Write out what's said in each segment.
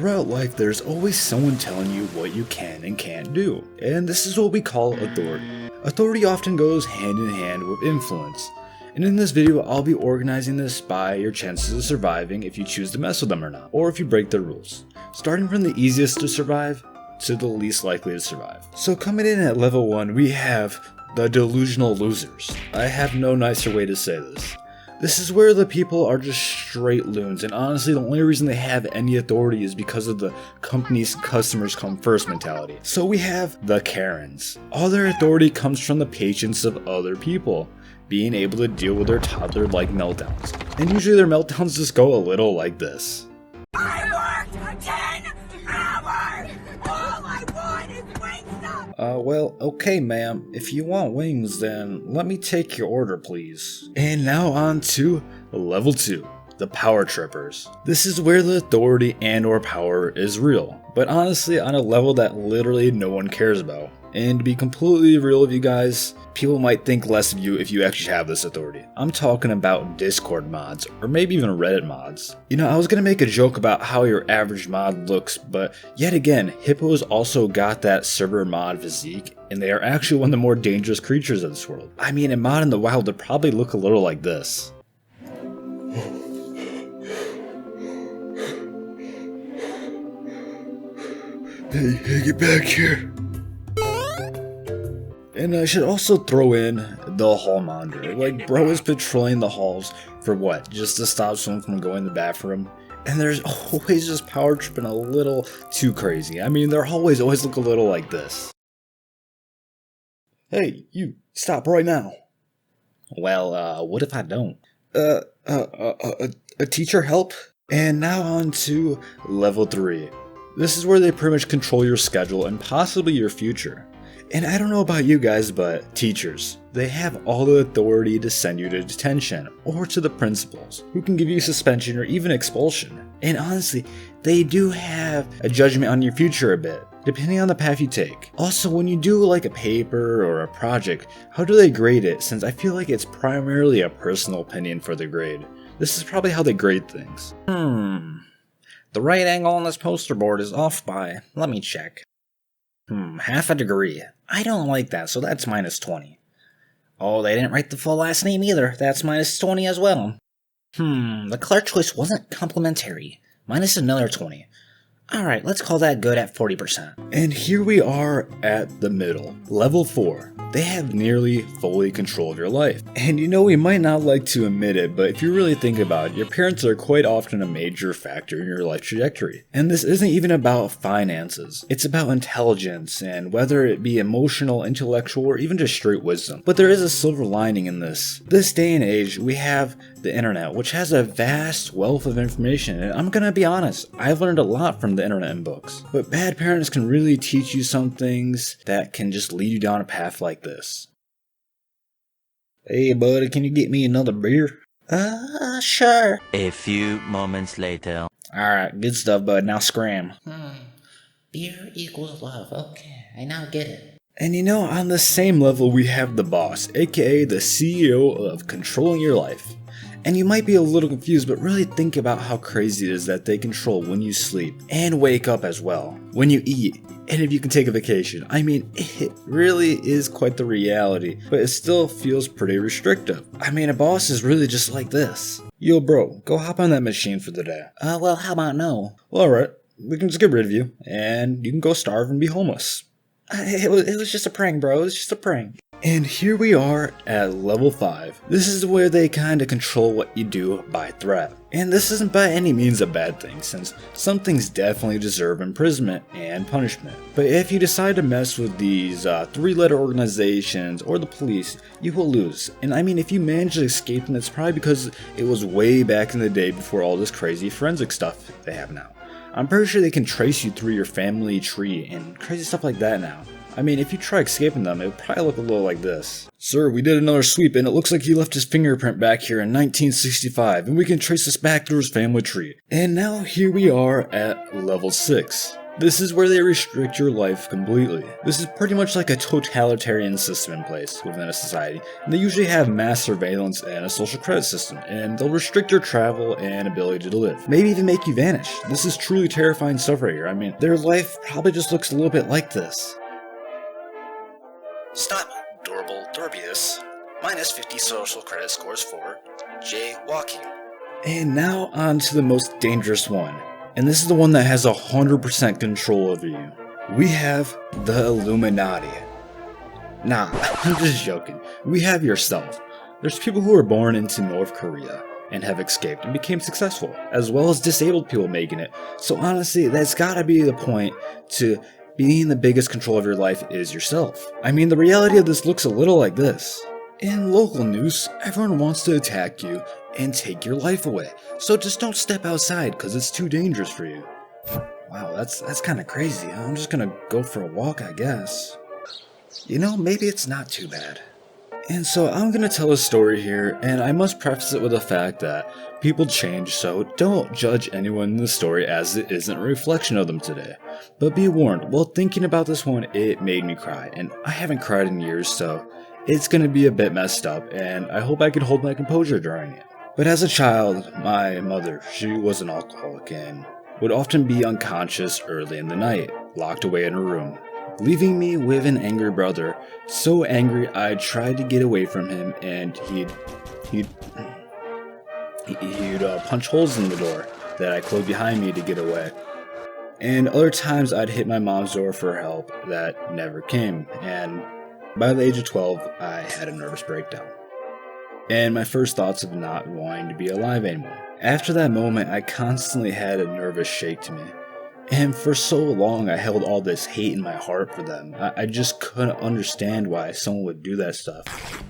Throughout life, there's always someone telling you what you can and can't do, and this is what we call authority. Authority often goes hand in hand with influence, and in this video I'll be organizing this by your chances of surviving if you choose to mess with them or not, or if you break their rules, starting from the easiest to survive to the least likely to survive. So coming in at level 1, we have the delusional losers. I have no nicer way to say this. This is where the people are just straight loons, and honestly the only reason they have any authority is because of the company's customers come first mentality. So we have the Karens. All their authority comes from the patience of other people, being able to deal with their toddler-like meltdowns. And usually their meltdowns just go a little like this. I worked 10 hours! All I want is Wingstop! Well, okay ma'am, if you want wings then let me take your order please. And now on to level 2, the power trippers. This is where the authority and or power is real, but honestly on a level that literally no one cares about. And to be completely real with you guys, people might think less of you if you actually have this authority. I'm talking about Discord mods, or maybe even Reddit mods. You know, I was gonna make a joke about how your average mod looks, but yet again, hippos also got that server mod physique, and they are actually one of the more dangerous creatures of this world. I mean, in mod in the wild, they probably look a little like this. Hey, get back here. And I should also throw in the hallmonger. Like, bro is patrolling the halls for what? Just to stop someone from going to the bathroom? And there's always just power tripping a little too crazy. I mean, their hallways always look a little like this. Hey, you, stop right now. Well, what if I don't? A teacher help? And now on to level 3. This is where they pretty much control your schedule and possibly your future. And I don't know about you guys, but teachers, they have all the authority to send you to detention or to the principals, who can give you suspension or even expulsion. And honestly, they do have a judgment on your future a bit, depending on the path you take. Also, when you do like a paper or a project, how do they grade it? Since I feel like it's primarily a personal opinion for the grade. This is probably how they grade things. The right angle on this poster board is off by, let me check. Half a degree. I don't like that, so that's minus 20. Oh, they didn't write the full last name either. That's minus 20 as well. The color choice wasn't complimentary. Minus another 20. Alright, let's call that good at 40%. And here we are at the middle. Level 4. They have nearly fully control of your life. And you know, we might not like to admit it, but if you really think about it, your parents are quite often a major factor in your life trajectory. And this isn't even about finances. It's about intelligence, and whether it be emotional, intellectual, or even just straight wisdom. But there is a silver lining in this. This day and age, we have the internet, which has a vast wealth of information, and I'm gonna be honest, I've learned a lot from the internet and books. But bad parents can really teach you some things that can just lead you down a path like this. Hey buddy, can you get me another beer? Sure. A few moments later. Alright, good stuff bud, now scram. Beer equals love, okay, I now get it. And you know, on the same level we have the boss, aka the CEO of controlling your life. And you might be a little confused, but really think about how crazy it is that they control when you sleep and wake up as well, when you eat, and if you can take a vacation. I mean, it really is quite the reality, but it still feels pretty restrictive. I mean, a boss is really just like this. Yo bro, go hop on that machine for the day. Well, how about no? Well, alright, we can just get rid of you, and you can go starve and be homeless. It was just a prank, bro, it was just a prank. And here we are at level 5. This is where they kinda control what you do by threat. And this isn't by any means a bad thing, since some things definitely deserve imprisonment and punishment. But if you decide to mess with these 3-letter organizations or the police, you will lose. And I mean, if you manage to escape them, it's probably because it was way back in the day before all this crazy forensic stuff they have now. I'm pretty sure they can trace you through your family tree and crazy stuff like that now. I mean, if you try escaping them, it would probably look a little like this. Sir, we did another sweep and it looks like he left his fingerprint back here in 1965 and we can trace this back through his family tree. And now here we are at level 6. This is where they restrict your life completely. This is pretty much like a totalitarian system in place within a society, and they usually have mass surveillance and a social credit system, and they'll restrict your travel and ability to live. Maybe even make you vanish. This is truly terrifying stuff right here. I mean, their life probably just looks a little bit like this. Stop, Dorbol Dorbius. Minus 50 social credit scores for jaywalking. And now on to the most dangerous one. And this is the one that has 100% control over you. We have the Illuminati. Nah, I'm just joking. We have yourself. There's people who were born into North Korea and have escaped and became successful, as well as disabled people making it. So honestly, that's gotta be the point to being the biggest control of your life is yourself. I mean, the reality of this looks a little like this. In local news, everyone wants to attack you and take your life away. So just don't step outside because it's too dangerous for you. Wow, that's kind of crazy. I'm just gonna go for a walk, I guess. You know, maybe it's not too bad. And so I'm gonna tell a story here, and I must preface it with the fact that people change, so don't judge anyone in the story as it isn't a reflection of them today. But be warned, while thinking about this one, it made me cry, and I haven't cried in years, so it's gonna be a bit messed up, and I hope I can hold my composure during it. But as a child, my mother, she was an alcoholic and would often be unconscious early in the night, locked away in her room, leaving me with an angry brother. So angry I tried to get away from him, and he'd punch holes in the door that I closed behind me to get away. And other times I'd hit my mom's door for help that never came, and by the age of 12, I had a nervous breakdown. And my first thoughts of not wanting to be alive anymore. After that moment, I constantly had a nervous shake to me. And for so long, I held all this hate in my heart for them. I just couldn't understand why someone would do that stuff.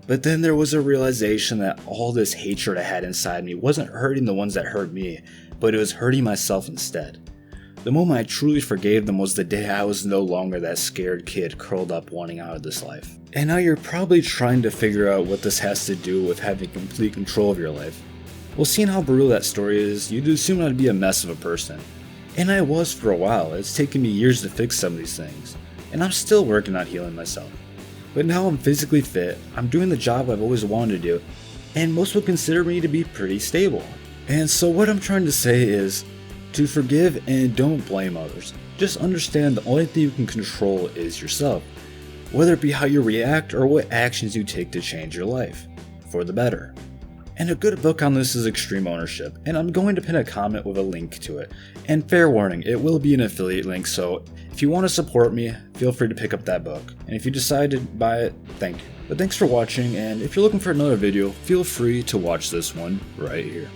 But then there was a realization that all this hatred I had inside me wasn't hurting the ones that hurt me, but it was hurting myself instead. The moment I truly forgave them was the day I was no longer that scared kid curled up wanting out of this life. And now you're probably trying to figure out what this has to do with having complete control of your life. Well, seeing how brutal that story is, you'd assume I'd be a mess of a person. And I was for a while. It's taken me years to fix some of these things. And I'm still working on healing myself. But now I'm physically fit, I'm doing the job I've always wanted to do, and most would consider me to be pretty stable. And so what I'm trying to say is, to forgive and don't blame others. Just understand the only thing you can control is yourself, whether it be how you react or what actions you take to change your life, for the better. And a good book on this is Extreme Ownership, and I'm going to pin a comment with a link to it. And fair warning, it will be an affiliate link, so if you want to support me, feel free to pick up that book. And if you decide to buy it, thank you. But thanks for watching, and if you're looking for another video, feel free to watch this one right here.